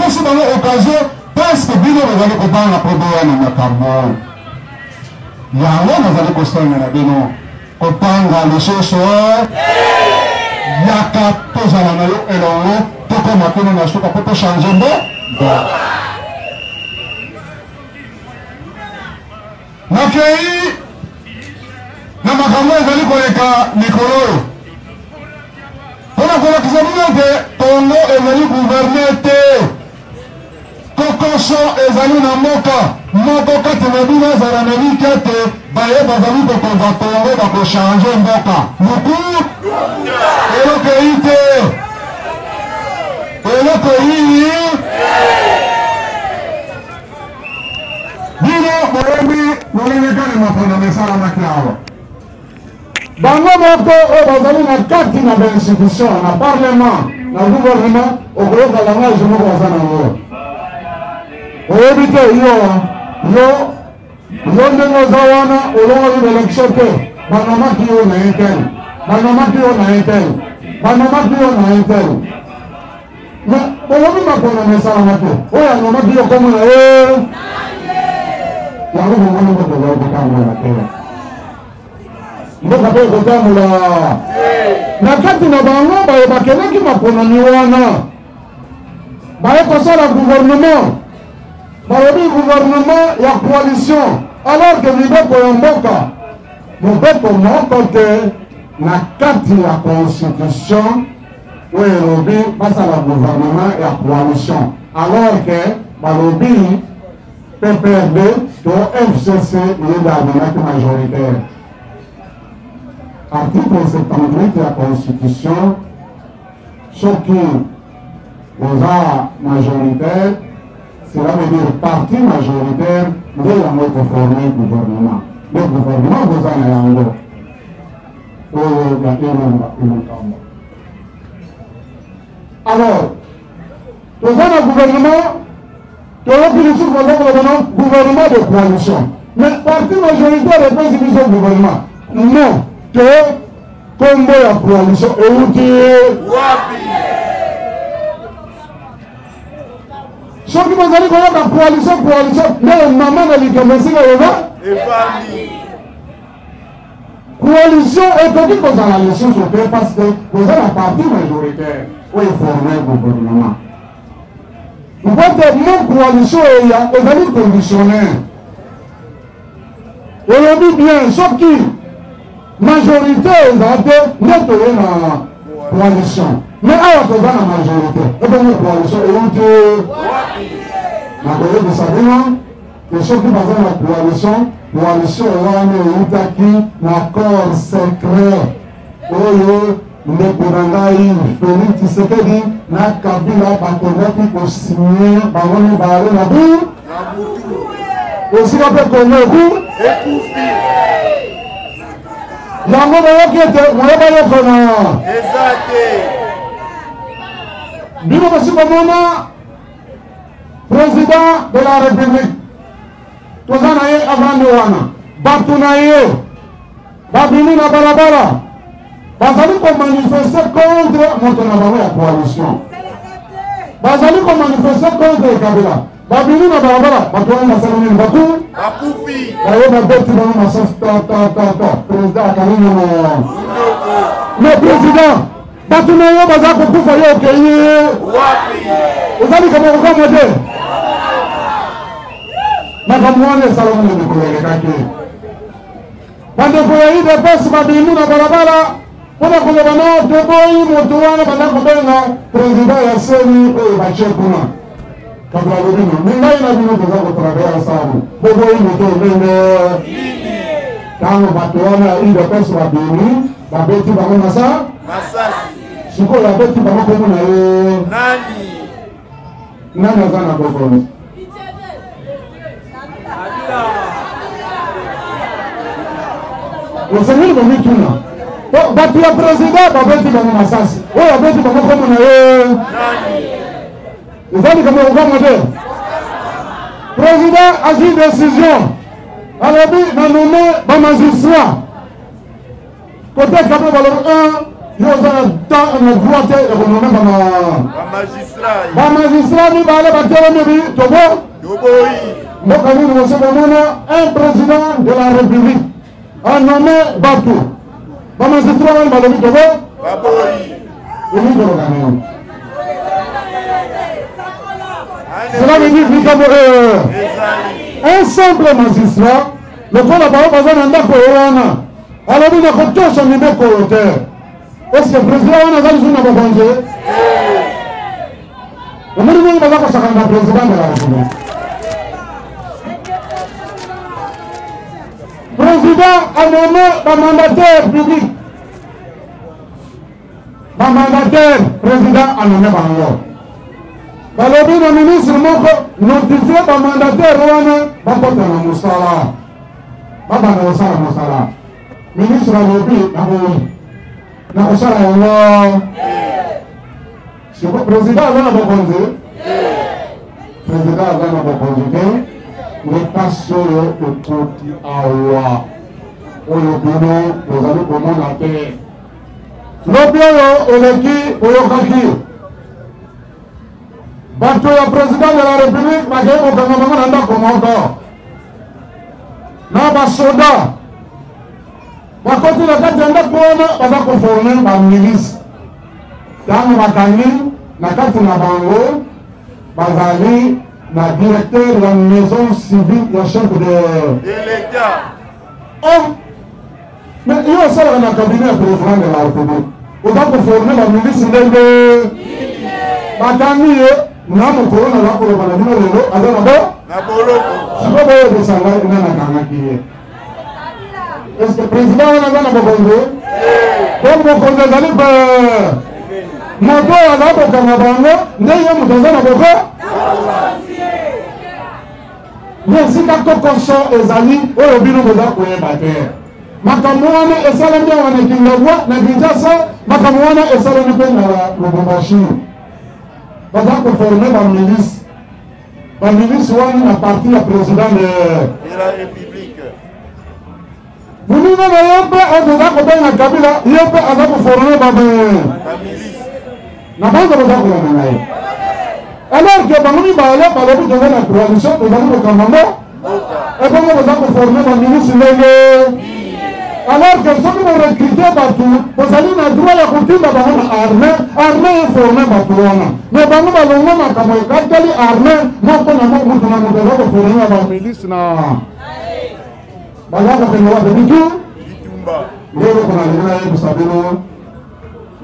napesi bango occasion parce que bino bazali kobanga proboya na makambo yango nazali kosenga na bino kopanga lisusu yaka tozala na yo elongo tokoma kuna na suka po tochange mboka nakei na makambo ezali koleka mikolo oyo mpona kolakisa bino te Congo ezali gouverne te kokoso ezali na moko kati na bino ezala na bike te baye bazali kokonza Congo bakochange mboka moku eloko eyi te eloko eyi bino boyebi molengekane makono mesalamaki awa bango moko oyo bazali na kati na bainstitution na parlement na gouvernement okoyoka langage moko baza nango oyebi te yo ndenge oza wana olongoli baelection te banomaki yo na intel banomaki yo na intel banomaki yo na intel me oyobi makono mesalama te oyo anomaki yo komo na ye yango bongoni motoza kotambola te mboka mpe kotambola na kati na bango baye bakendaki maponami wana baye kosala gouvernement balobi gouvernement ya coalition alors que mibeko ya mboka mobeko moko te na kati ya constitution oyo elobi basala gouvernement ya coalition alors que balobi PPRD to FCC yende amenaki majoritaire article 78 ya constitution soki oza majoritaire cela veut dire parti majoritaire nde yango koforme gouvernement nde gouvernement koza na yango oyo ya elongambo alors toza na gouvernement toyoki lisusu baza kolobana gouvernement de coalition mais parti majoritaire epesi biso gouvernement non te kombo ya coalition euti wapi soki bozali koyoka coalition nde mama na likambo esika yoba efandi coalition ekoki kozala lisusu te parce que koza na parti majoritaire oyo eforme gouvernement mpote mo coalition eya ezali conditionnaire elobi bien soki majorité ezala te nde toye na coalition mais awa toza na majorité ebongo coalition euti nakoyebisa bino ke soki baza na coalition wana eutaki na corps secret oyo ndeko na ngai Félix Tshisekedi na Kabila bakendaki kosinye bango mibale na butu esika mpe Congo ekufi yango bayoki ete moyeba yokona eza te bino basi komona président de la république toza na ye avandi wana bato na ye babimi na balabala bazali komanifeste contre moto na bango ya coalition bazali komanifeste contre Kabila babimi na balabala bato wana basala nini bakufi baye babeti bango masasi ta président akanini le président bato na yo baza kokufa yo okeye ozali kama kokama te makambo wana esalama na ndeko elekaki bandeko ya UDPS babimi na balabala mpona koloba na toboyi moto wana baza kobenga président ya seni oyo batie kuna kato alobi no mingai na bino toza kotravaille ensemble boboyi moto ndenge ntango bato wana ya UDPS babimi babeti bango masasi sikoyo abeti bango kombo na ye nani aza na bokono osengeli bomituna bato ya président babeti bango masasi oyo abeti bango kombo na ye ezali kama okama te président azwi décision alobi na nome bamagistrat kote kama balobi Yo dans le droit de renommer ma magistrat ni balé batelo ni tobo. Donc un président de la République a nommé Batou. Ma magistrat ni balé tobo. Cela veut dire un simple magistrat, le corps n'a pas besoin d'un corona. Alors il n'a pas tout son niveau corotaire. Est-ce que le président a besoin de congé? Le président n'a pas besoin de président de la République. Le président a nommé un mandataire public. Un mandataire président a nommé un loi. Le ministre a notifié un mandataire a Moussala. Ministre a nommé le président a le pasteur de tout à loi. Au bureau, vous allez comment la paix. Le bureau, le qui, au Yokaki. Bateau, le président de la République, ma gueule, au Kanamama, n'a pas commandant. N'a pas soldat. Par contre, il y a des gens qui former la milice. Dans le Makani, la carte na Bango, Bazali, la directeur de la maison civile, le chef de l'État. Oh, mais il y a aussi un cabinet président de la République. Vous avez formé la milice de Makani, nous avons corona là pour le Banabino de l'eau, à l'eau, je ne sais pas si ça va être un. Est-ce que le président a un Bokongo? Donc, Bokongo est allé par Moto à la Bokongo, n'ayez Moto à la Bokongo. Mais si quand conscient est allé, au bino de la Koyabate. Makamouane et Salamia, on est qu'il le voit, Nagijasa, Makamouane et Salamia, la Bombachi. Par exemple, former la milice. La milice, on a parti le président de la République. Vous n'avez pas un Kabila, il y a pas un former la milice. N'a pas de alors que Bamuni Bala, par le bout de la coalition, nous avons le commandement, et comment vous avez formé la milice. Alors que ceux qui vont recruter partout, vous allez dans le droit de la coutume de l'armée est formée partout. Mais Bamuni Bala, comme il y a armée, non, on a formé la milice. Voilà, on fait le droit de tout. Nous avons vous savez,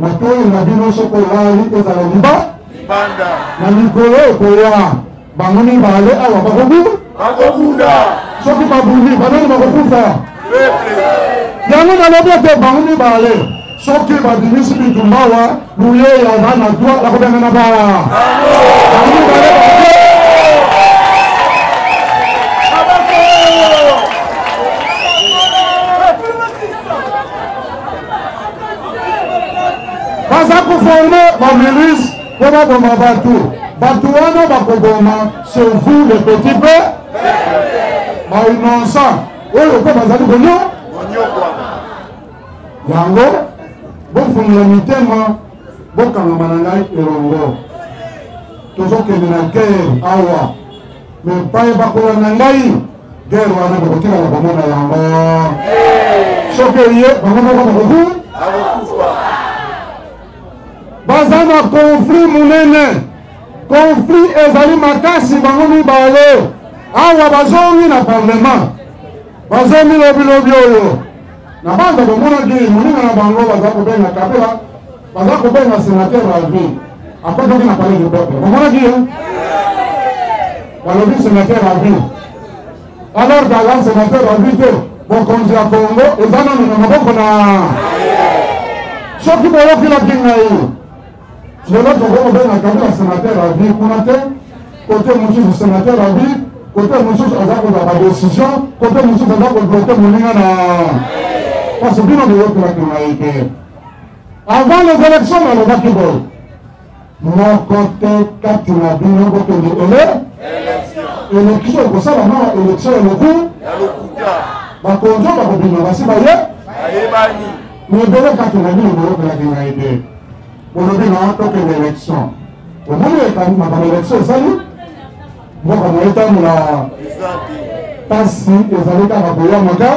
maintenant, il a dit non, ce qu'on a dit, c'est à l'Iba. Na Nicolas, Koya, Bangoni, Balé, Awa, Bakobu. Bakobunda. Ce qui m'a bouli, Bangoni, Bakobufa. Yannou, dans le bloc de Bangoni, Balé. Ce qui m'a dit, Missi Bitumbawa, Bouye, Yavana, toi, la Kobenana Bara. Bangoni, Balé, Balé. Baza conformer la milice, on va dans ma bateau. Batouana va Koboma, c'est vous le petit peu. Ma innocent. Oui, on peut baza de Bonyo. Yango, bon fondamité, moi, bon Kanamanangai et Rongo. Toujours qu'il y a une guerre, awa. Mais pas y Bakola Nangai, guerre, on a beaucoup de la Bamona Yango. Choqué, Bamona Bamona. Bazana conflit munene, conflit ezali makasi bangomi bale. Awa bazongi na parlement, bazongi lobi oyo. Na banza bomona di muninga na bango bazako benga Kabila, bazako benga sénateur à vie. Après donc na parler du peuple. Bomona di balobi sénateur à vie. Alors dans sénateur à vie, bon konzi ya Congo ezana na maboko na. Soki boloki la kinga yo. Je vais un sénateur à vie pour côté monsieur sénateur à vie, côté monsieur à la décision, côté monsieur à la bloquer mon lien. Parce que bien de l'autre avant les élections dans le Bakibol, mon côté Katina Bino côté de l'élection, pour ça la élection est le coup. La conjointe va bien, va s'y bailler. mais de là quand on a dit le bureau de la généralité on a dit non tant que l'élection au moment où quand ma élection ça lui moi comme étant la passi les allez à boya moka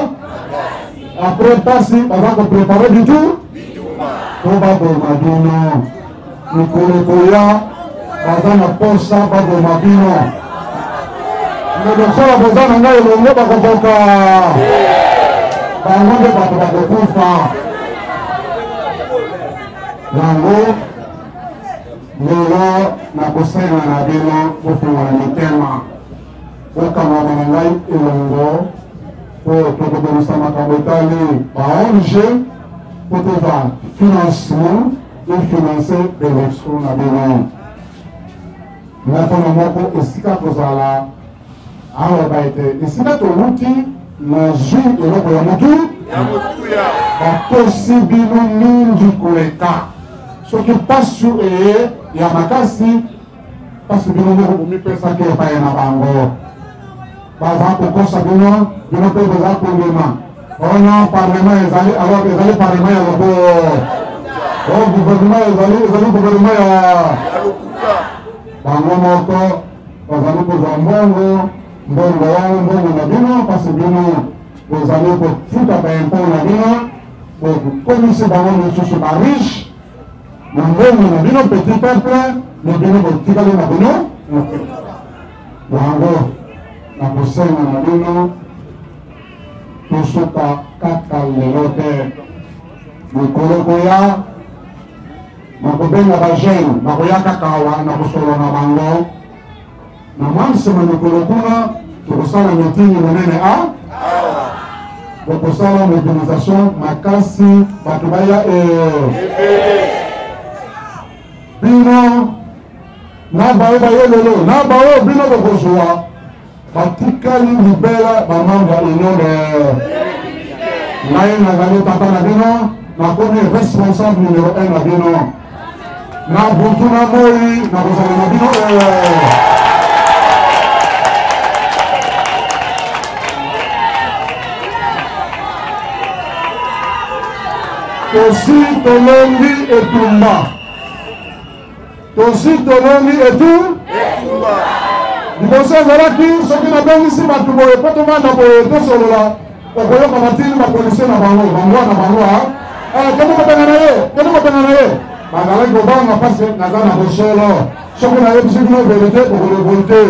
après passi on va préparer du tout on va pour madino nous boya on va posa va pour madino mais donc ça la besoin on a le mot pas kokoka bango nde bato bakokufa yango lelo nakosenga na bino bofungola mitema bokamama na ngai elongo po tokobimisa makambo etali baong po tova financement efinance élection na bino moko na moko esika kozala awa baete esika toluti na zwi eloko ya motu batosi bino mingi koleka soki mpasi eye ya makasi mpasi bino moko bomipesaki epai na bango baza kokosa bino bino mpe boza kondima ona parlement ezali alors ezali parlement ya lobo o gouvernement ezali gouvernement ya bango moko bazali kozwa mbongo mbongo yango mbongo na bino mpasi bino bozali kofuta baimpo na bino bokomisi bango mosusu bariche na mbongo na bino petit peuple na bino botikali na bino yango na kosenga na bino tosuka kaka lelo te mikolo koya nakobenga bajeune bakoya kaka awa na kosolo na bango na mwansima mikolo kuna tokosala mitini monene a bokosala mobilisation makasi bato baya bino na bayo baye lelo na bayo bino bokozwa batikali libela bamambre ya union de ngai nazali tata na bino nakomi responsable numéro 1 na bino na butu na moi nakozala na bino tosi tolongi etumba tosi tolongi etumba liboso ezalaki soki nabengisi bato boye po tovanda boye tosolola okoyoka matini bapolisie na bango na bango kende kobenga na ye bazalaki kobanga mpasi naza na bosolo soki nayebisi bino verité okolevolite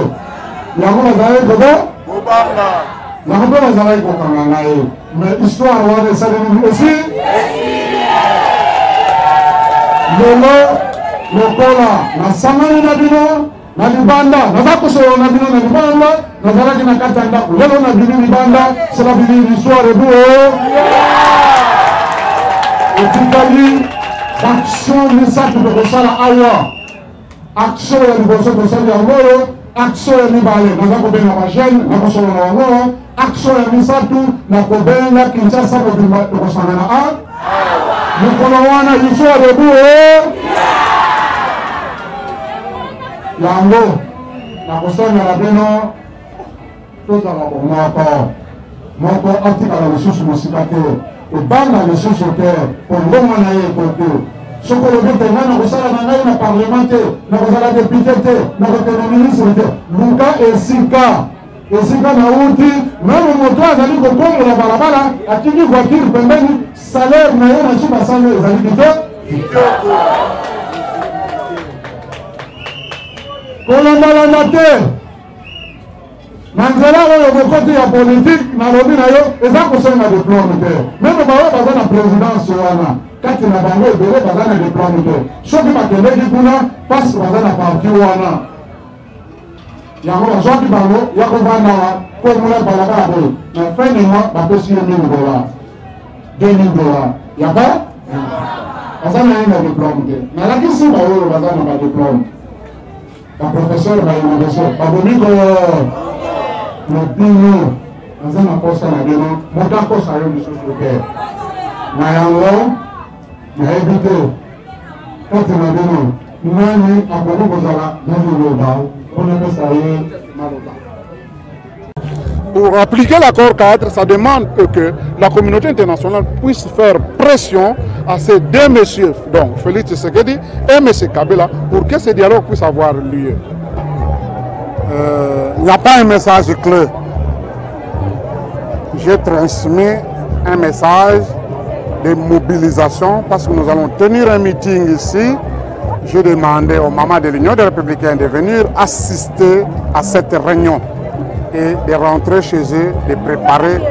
yango nazalaki kobanga yango mpe nazalaki kokanga na ye mais histoire wana esalemi esi lelo lokola nasangani na bino na libanda naza kosolola na bino na libanda nazalaki na kati ya ndako lelo na bino libanda sela bini l'histoire ebuo etikali action misato tokosala awa action ya liboso tosali yango oyo action ya mibale naza kobenga bajeune nakosolola yango action ya misato nakobenga kinshasa mobimba tokosangana a mokolo wana histoire ebuo yango nakosangana bino tozala moko atikala lisusu mosika te ebanga lisusu te po mbongo na ye ekote soki olobi te ngai nakosala na ngai na parlement te nakozala depute te nakokende ministre te luka esika na uti meme moto azali kokombola balabala atiki voiture pembeni salaire na ye na ci basali ezali kitoko kolandalanda te na nzela oyo bokoti ya politike nalobi na yo eza kosenga diplome te meme baoyo baza na présidence wana kati na bango ebele baza na diplome te soki bakendeki kuna mpasi baza na parti wana yango bazwaki bango ya kovandawa po mona balabala boye na fin de mois bapesi ye $1000 $2000 yaba baza na ye na diplome te nalakisi baoyo baza na badiplome baprofesseur bauniversité babomiko mobino aza na posa na bino moto akosa yo lisusu te na yango nayebi te kati na bino nani akoki kozala na liloba mpona pesa ye maloba pour appliquer l'accord cadre, ça demande que la communauté internationale puisse faire pression à ces deux messieurs, donc Félix Tshisekedi et M. Kabila, pour que ce dialogue puisse avoir lieu. Il n'y a pas un message clé. J'ai transmis un message de mobilisation parce que nous allons tenir un meeting ici. Je demandais aux mamans de l'Union des Républicains de venir assister à cette réunion et de rentrer chez eux, de préparer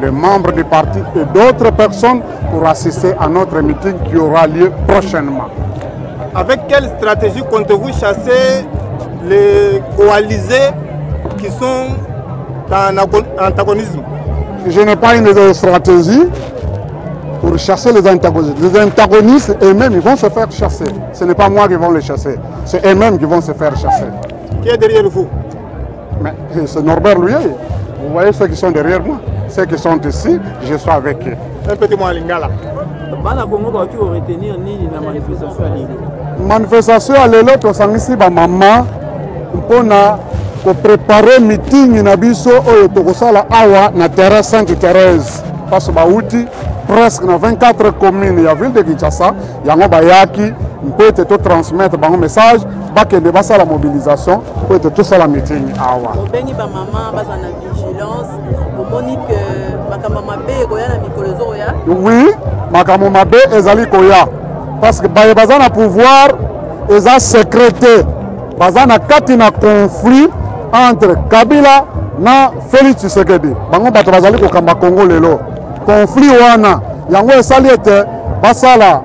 les membres du parti et d'autres personnes pour assister à notre meeting qui aura lieu prochainement. Avec quelle stratégie comptez-vous chasser les coalisés qui sont en antagonisme? Je n'ai pas une stratégie pour chasser les antagonistes. Les antagonistes eux-mêmes, ils vont se faire chasser. Ce n'est pas moi qui vont les chasser, c'est eux-mêmes qui vont se faire chasser. Qui est derrière vous? C'est Norbert Louis. Vous voyez ceux qui sont derrière moi. Ceux qui sont ici, je suis avec eux. Un petit mot à Lingala. Manifestation à l'élo, tu as ici, maman, pour préparer le meeting na biso oyo tokosala awa na terrain Sainte-Thérèse. Parce que presque dans 24 communes, il y a ville de Kinshasa, il y a bayaki, on peut te transmettre un message, que de la mobilisation, peut être tout ça la meeting awa. Oui, makamamabe ezali koya parce que baye bazana pouvoir eza sécrété, bazana kati na conflit entre Kabila na Félix Tshisekedi. Bango bato bazali ko kamba Congo lelo. Conflit wana yango esali ete basala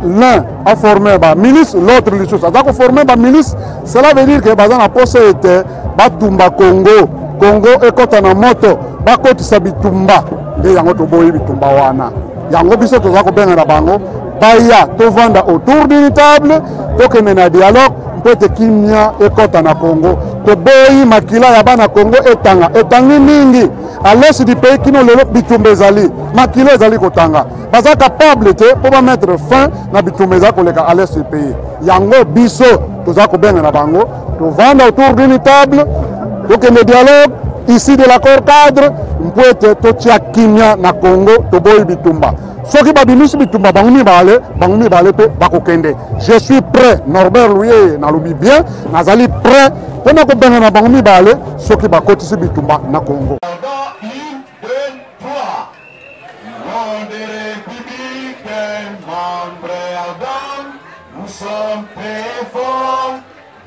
l'un a formé ba milice, l'autre l'autre a formé ba milice. Cela veut dire que bazana pose ete batumba Congo, Congo ekota na moto bakotisa bitumba de yango to boyi bitumba wana. Yango biso to za ko benga na bango baya to vanda autour d'une table to que na dialogue peut kimia ekota na Congo to boyi makila ya bana Congo etangi mingi à l'est du pays qui no lelo bitumba ezali makila ezali kotanga baza capable te pour mettre fin na bitumba za koleka à l'est du pays. Yango biso to za ko benga na bango to vanda autour d'une table to que le dialogue ici de l'accord cadre peut être totia kimia na Congo to boyi bitumba. Soki babimisi bitumba bangumi bale pe bakokende. Je suis prêt, Norbert Louis nalobi bien, nazali prêt pour na ko benga na bangumi bale soki bakotisi bitumba na Congo. Nous sommes très forts,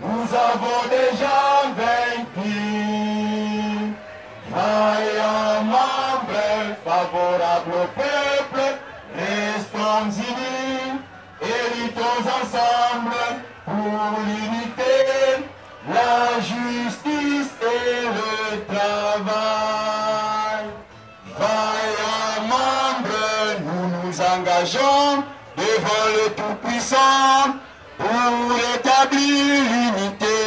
nous avons déjà vaincu. Vaillants membres favorables au peuple, restons unis, héritons ensemble pour l'unité, la justice et le travail. Vaillants membres, nous nous engageons devant le Tout-Puissant pour établir l'unité.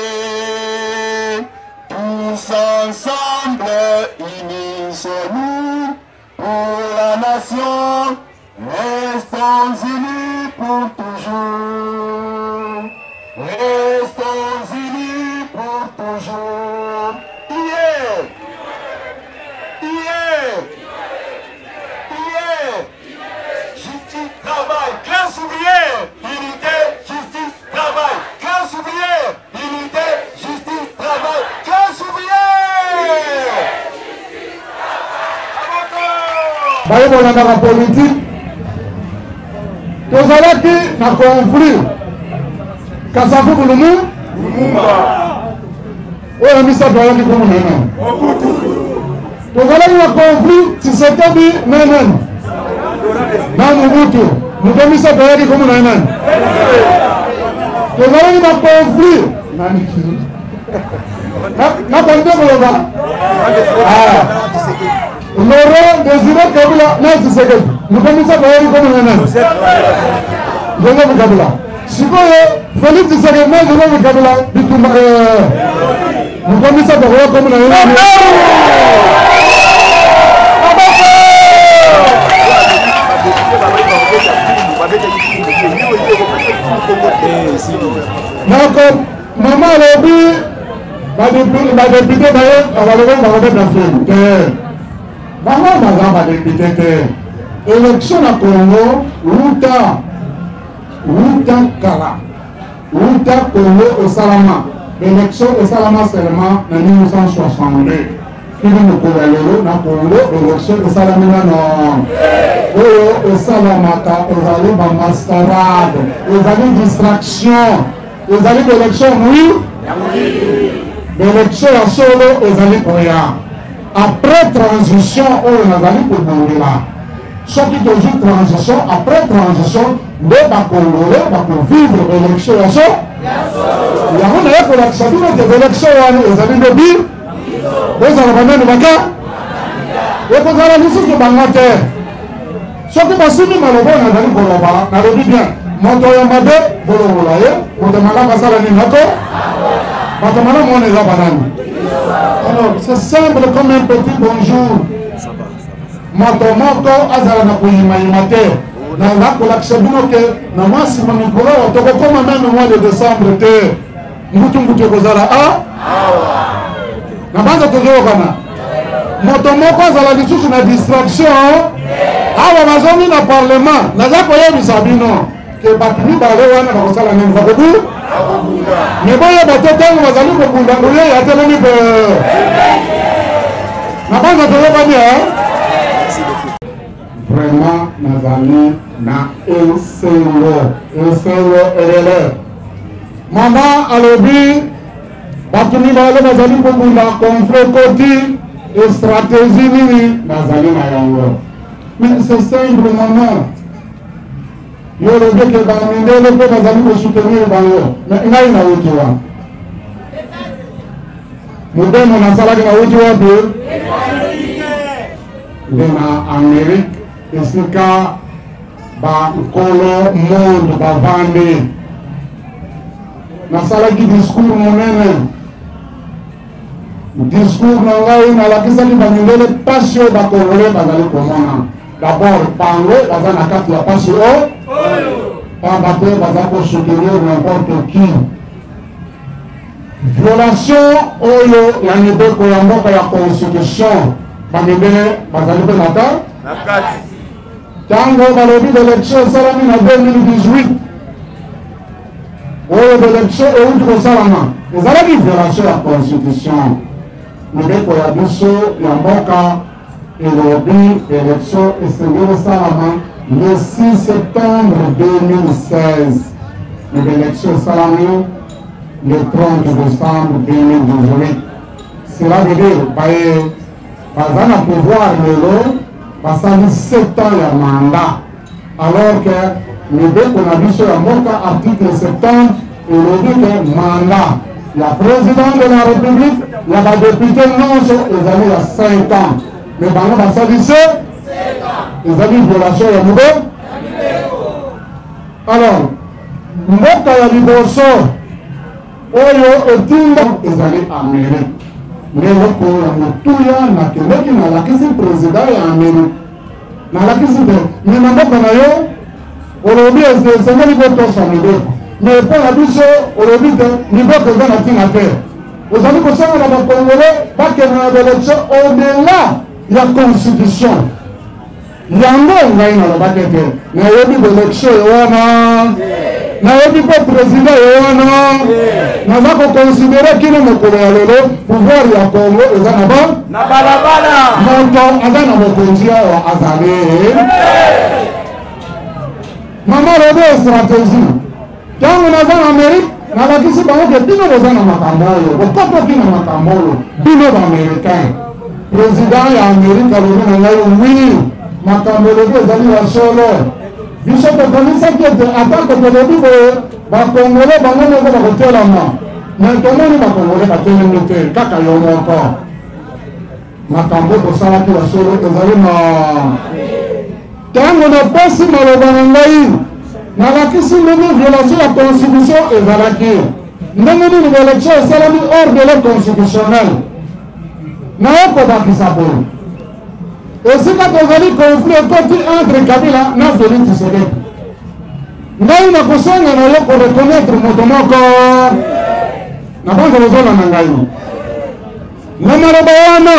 Tous ensemble, unissons-nous pour la nation. Restons unis pour toujours. Restons unis pour toujours. Yeah! Yeah! Yeah! Justice, travail, classe ouvrière, unité, justice, travail, classe ouvrière, unité, justice, travail, classe ouvrière. Baye bolanda la politique, tozalaki na conflit, Kasavubu Lumumba, oyo misa doyaki komo nana. Tozalaki na conflit, Tshisekedi nenen. Na Mobutu, Mutomisa doyaki komo nana. Tozalaki na conflit, na konde koloba. Laurent Désiré Kabila na Tshisekedi. Mutomisa doyaki komo nana. Joseph Kabila. Sikoyo Félix Tshisekedi na Joseph Kabila bitumba Mutomisa doyaki komo nana. Donc, maman lobi badepute baye abalobe bakobeta femu te bango baza badepute te élection na Congo wuta kala wuta Congo esalama élection esalama seulement na 1962 kili mokolo ya lelo na Congo élection esalami nano oyo esalamaka ezali bamascarade ezali distraction ezali d'élection l'élection ya solo ezali koya après transition oyo nazali kobongela soki tozwi transition après transition nde bakongole bakovivre élection ya so yango naye kolakisa bino te élection wana ezali nde bir bozala banani baka ekozala lisusu bango te soki basimi maloba oyo nazali koloba nalobi bien moto ya mabe bolongola ye moto malamu asala nini nako bato malamu wana eza banani alors c'est simple comme un petit bonjour moto moko azala na koyimayima te naza kolakisa bino ke na mwa nsima mikolo oyo tokokoma meme mois de décembre te ngutu ekozala na banza tozoyokana moto moko azala lisusu na distraction awa bazongi na parlement naza koyebisa bino ke bato mibale wana bakosala nini bakobu me boyeba te ntango bazali kobunda ngoye atelemi pe na banza toyokani vraiment nazali na esengo elele mama alobi bato mibale bazali kobunda conflit koti stratégie nini nazali na yango mais c'est simple mama yo lobi ke bamindele mpe bazali kosoutenir bango ngai nauti wa modemo nasalaki nauti wapi nde na Amérique esika bakolo monde bavandi nasalaki discours monene discours na ngai nalakisaki bamindele pasi oyo bakongole bazali komona d'abord bango baza na kati ya pasi oyo pamba te baza kosoutenir n'importe qui violation oyo ya mibeko ya mboka ya constitution bamindele bazali mpe na kati ntango balobi d'élection esalami na 2018 oyo d'élection euti kosalama ezalaki violation ya constitution mibeko ya biso ya mboka elobi élection esengeli esalama le 6 septembre 2016 l'élection esalami le 30 décembre 2018 cela veut dire baye baza na pouvoir lelo basali 7 ans ya mandat alors que mibeko na biso ya mboka article 70 elobi ke mandat ya président de la république ya badepute nyonso ezali ya 5 ans mais bango basali se ezali violation ya mibeko alors mboka ya liboso oyo etinda ezali Amérique ndeko ya motuya nakendeki nalakisi président ya Amérique nalakisi te me na mboka na yo olobi esengeli kotosa mibeko me mpo na biso olobi te mibeko eza na ntina te ozali kosanga na bakongole bakende na baélection au-delà ya constitution yango ngai nalobaki te nayebi baélection wana nayebi mpe président ye wana naza koconsidere kino mokolo ya lelo pouvoir ya Congo eza na balabala moto aza na mokonzi awa azali mama lobi stratégie ntango naza na Amérique nalakisi bango ke bino boza na makambo oyo bokotoki na makambo oyo bino baaméricain président ya Amérique alobi na ngai wi makambo elobi ezali ya solo biso tokomisaki ete atako tolobi boye bakongole bango moko bakotelama me tomoni bakongole batelemi te kaka yo moko makambo tosalaki ya solo ezali na ntango napesi maloba na ngai nalakisi ndenge violation ya constitution ezalaki ndenge nini baélection esalami hors de la constitutionnel nayokobakisa boye esika tozali conflit ekoti entre Kabila na Félix Tshisekedi ngai nakosanga na yo koreconnaître moto moko na banza ozala na ngai na maloba wana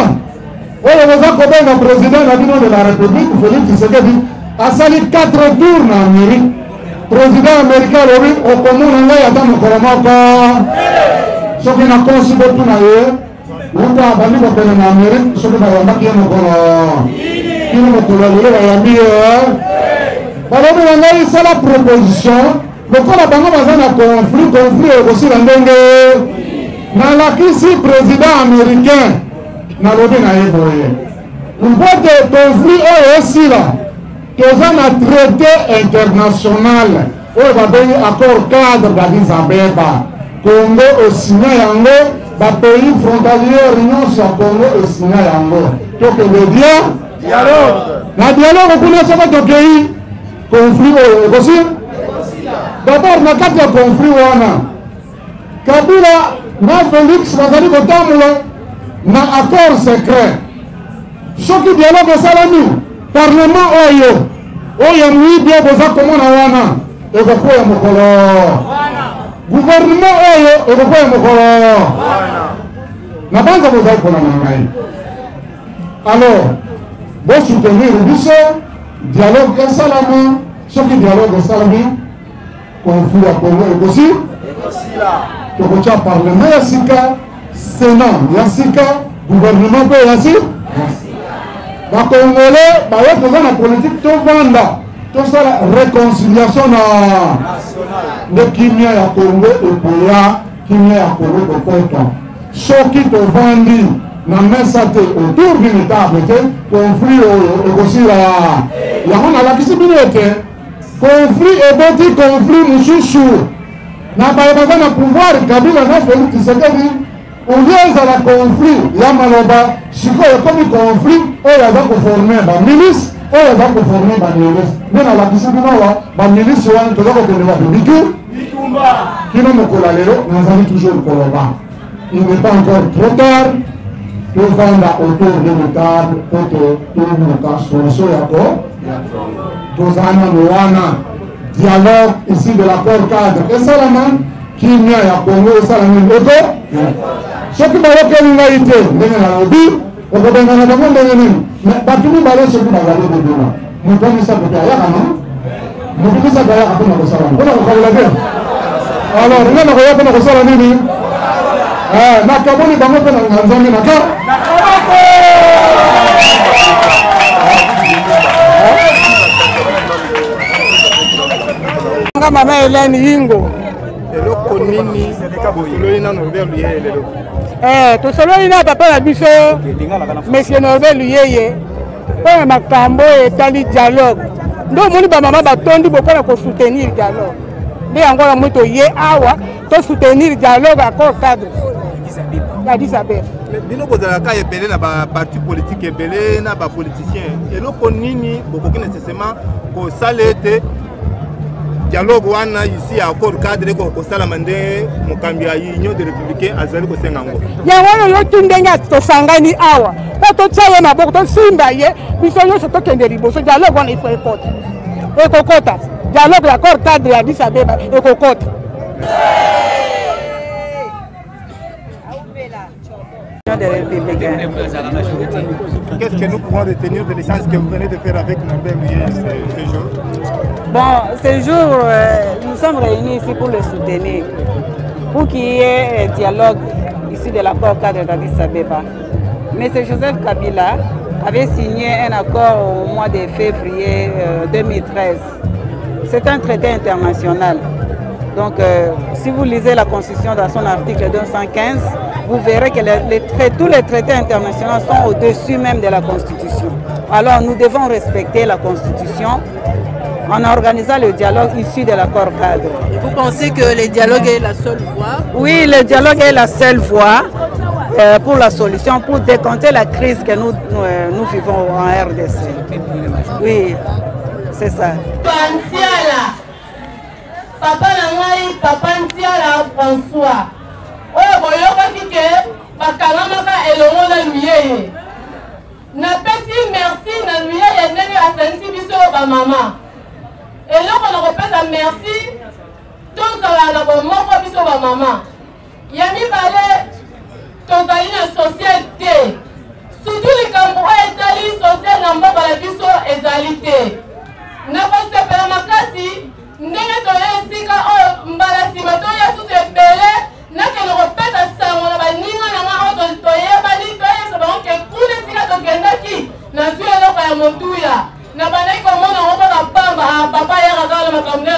oyo boza kobenga président na bino de la république Félix Tshisekedi asali 4 tours na Amérique. Président américain alobi okomona ngai ata mokolo moko soki na konsi botuna ye uta abandi kokende na Amérique soki bayambaki ye mokolo kino mokolo ya lelo bayambi ye balobi na ngai sala proposition lokola bango baza na conflit ekosila ndenge nalakisi président américain nalobi na ye boye mpote conflit oyo esila toza na traité international oyo babengi accord cadre d'Addis Abeba. Congo esigna yango bapays frontalier nyonso ya Congo esigna yango tokende na dialogue kuna soko tokei conflit oyo ekosila d'abord na kati ya conflit wana Kabila na Félix bazali kotambola na accord secret soki dialogue esalami parlement oyo mwibie boza komona wana ekokoya mokolo gouvernement oyo ekokoya mokolo na banza bozali kolanda ngai alors bosoutenir biso dialogue esalama soki dialogue esalami conflit ya Congo ekosi tokotya parlement ya sika sénat ya sika gouvernement mpe ya sika bakongolais baye toza na politique tovanda tosala réconciliation na nde kimia ya Congo ekoya kimia ya Congo kokota soki tovandi na mesa te autour d'une table te conflit oyo ekosila yango nalakisi bino ete conflit eboti conflit mosusu na baye baza na pouvoir Kabila na Félix Tshisekedi oyo ezala conflit ya maloba sikoyo ekomi conflit oyo aza koforme bamilice oyo aza koforme bamilice nde nalakisi binowa bamilice wana toza kokende babibitu kino mokola lelo nazali toujours koloba il n'est pas encore trop tard tovanda autour de table po tomuka solution yako tozala nano wana dialogue ici de l'accord cadre esalama kimia ya Congo esalami eko soki bayokeli ngai te ndenge nalobi okobengana bango ndenge nini bato mibale soki bazali kobima moto misato te ayaka no moto misato ayaka mpona kosala mpona kokabola te alors nga nakoya mpona kosala nini nakaboli bango mpe na nzambe naka nga mama Hélène Yingo eloko nini bosololi na Norbert Luyeye lelo tosololi na papa na biso monsieur Norbert Luyeye mpona makambo etali dialogue nde omoni bamama batondi bokola kosoutenir dialogue nde yango na moi toye awa tosoutenir dialogue accord cadre ya Addis Abeba. bino bozalaka ebele na baparti politique ebele na bapoliticien eloko nini bokoki nécessairement kosala ete dialogue wana ici à accord cadre ko kosalama nde mokambi ya union de républicain azali kosenga ngo yango oyo tundenge tosangani awa po totya ye maboko tosimba ye biso nyonso tokende liboso dialogue wana ifo ekokota dialogue ya accord cadre ya Addis Abeba ekokota. Qu'est-ce que nous pouvons retenir de l'échange que vous venez de faire avec Norbert Luyeye ce jour? Bon, ce jour, nous sommes réunis ici pour le soutenir, pour qu'il y ait un dialogue issu de l'accord cadre d'Addis Abeba. M. Joseph Kabila avait signé un accord au mois de février 2013. C'est un traité international. Donc, si vous lisez la Constitution dans son article 215, vous verrez que tous les traités internationaux sont au-dessus même de la Constitution. Alors, nous devons respecter la Constitution en organisant le dialogue issu de l'accord cadre. Vous pensez que le dialogue est la seule voie? Oui, le dialogue est la seule voie pour la solution, pour décompter la crise que nous vivons en RDC. Oui, c'est ça. Papa Nangai, Papa Ntiala François. Oh, boyoka kike, bakalamaka elongo na Luyeye. Na pesi merci na Luyeye ndenge asensi biso ba mama. Eloko na kopesa merci, tozala na bomoko biso ba mama. Yami bale, tozali na société réalité. Nakosepela makasi ndenge toye esika oyo mbala nsima toya susu ebele nakende kopesa sango na baninga nanga oyo toyebani toyesa bango ke kuna esika tokendaki nazwi eloko ya motuya na bandaki komona ngo kaka pamba papa yaka kala makambo ya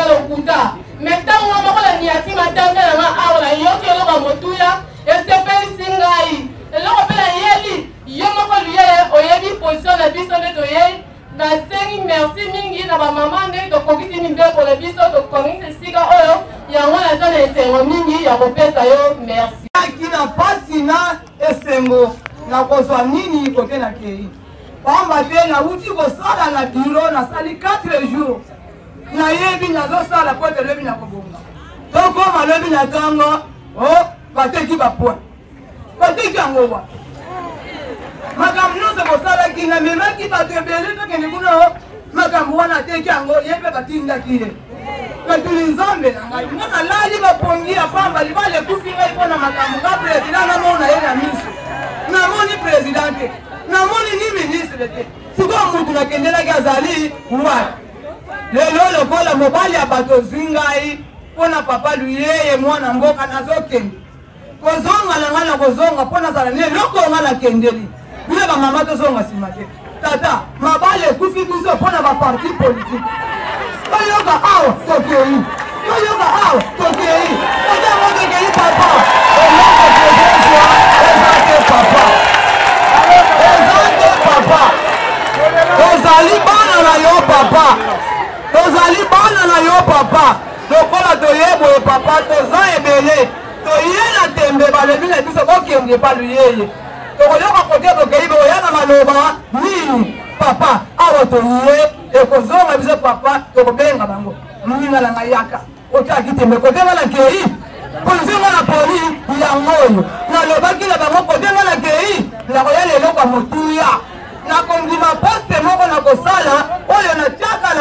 lokuta me ntango moko na niati matanga nanga awa nayoki eloko ya motuya esepelisi ngai eloko mpe nayeli yo moko luyeye oyebi position na biso nde toyei nasengi merci mingi na bamama ndenge tokokisi mibeko na biso tokongisi esika oyo yango naza na esengo mingi ya kopesa yo merci akina pasi na esengo na kozwa nini kote na kei pamba te nauti kosala na biro nasali 4 jours nayebi nazosala po ete lobi na kobonga tokoma lobi na ntango o bateki bapoint bateki yango wa makambo nyonso kosalaki na memaki bato ebele tokende kuna makambo wana ateki yango ye mpe batindaki ye metuli nzambe na ngai nga nalali bapongi ya pamba libala ekufi ngai mpo na makambo nga président namona ye na miso namoni président te namoni ni ministre te sikoyo mutu nakendelaki azali wai lelo lokola mobali ya bato ozwi ngai mpo na papa luyeye mwana mboka nazokende kozonga na ngai na kozonga mpo nazala ni eloko nga nakendeli bile bamama tozonga nsima te tata mabali ekufi biso mpo na baparti politike toyoka awa tokei toyoka awa tokei otango tokei papa eloko tozozwa eza te papa eza te papa tozali bana na yo papa tozali bana na yo papa lokola toyeboye papa toza ebele toye na tembe balebi na biso kokende paluyeye tokoyoka kote tokei boya na maloba nini papa awa toye ekozonga biso papa tokobenga bango mwinga na ngai yaka otaki tembe kote nga na kei konzinga na poli yango oyo nalobaki na bango kote nga na kei nakoya lelo kwa motuya nakondima poste moko na kosala